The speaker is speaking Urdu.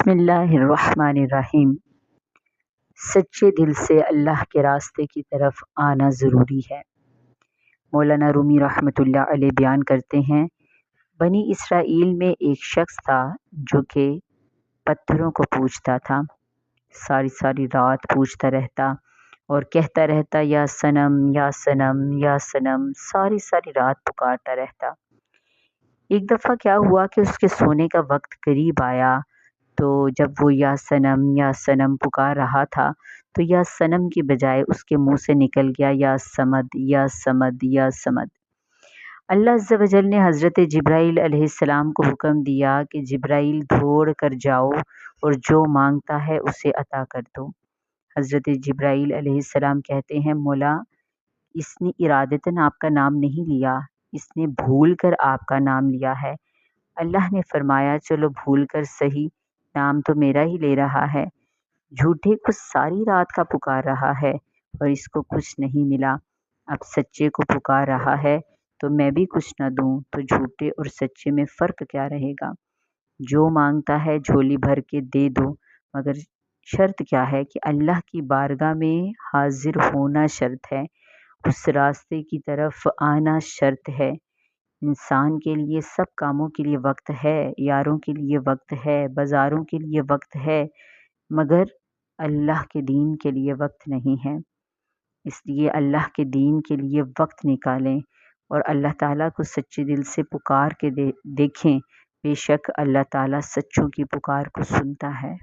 بسم اللہ الرحمن الرحیم۔ سچے دل سے اللہ کے راستے کی طرف آنا ضروری ہے۔ مولانا رومی رحمۃ اللہ علیہ بیان کرتے ہیں، بنی اسرائیل میں ایک شخص تھا جو کہ پتھروں کو پوجتا تھا، ساری رات پوجتا رہتا اور کہتا رہتا یا صنم یا صنم یا صنم، ساری رات پکارتا رہتا۔ ایک دفعہ کیا ہوا کہ اس کے سونے کا وقت قریب آیا، تو جب وہ یا صنم پکار رہا تھا تو یا صنم کی بجائے اس کے منہ سے نکل گیا یا صمد یا صمد یا صمد۔ اللہ عز و جل نے حضرت جبرائیل علیہ السلام کو حکم دیا کہ جبرائیل دوڑ کر جاؤ اور جو مانگتا ہے اسے عطا کر دو۔ حضرت جبرائیل علیہ السلام کہتے ہیں، مولا اس نے ارادتاً آپ کا نام نہیں لیا، اس نے بھول کر آپ کا نام لیا ہے۔ اللہ نے فرمایا، چلو بھول کر صحیح، نام تو میرا ہی لے رہا ہے۔ جھوٹے کو ساری رات کا پکار رہا ہے اور اس کو کچھ نہیں ملا، اب سچے کو پکار رہا ہے تو میں بھی کچھ نہ دوں تو جھوٹے اور سچے میں فرق کیا رہے گا؟ جو مانگتا ہے جھولی بھر کے دے دو، مگر شرط کیا ہے کہ اللہ کی بارگاہ میں حاضر ہونا شرط ہے، اس راستے کی طرف آنا شرط ہے۔ انسان کے لیے سب کاموں کے لیے وقت ہے، یاروں کے لیے وقت ہے، بازاروں کے لیے وقت ہے، مگر اللہ کے دین کے لیے وقت نہیں ہے۔ اس لیے اللہ کے دین کے لیے وقت نکالیں اور اللہ تعالیٰ کو سچے دل سے پکار کے دیکھیں، بے شک اللہ تعالیٰ سچوں کی پکار کو سنتا ہے۔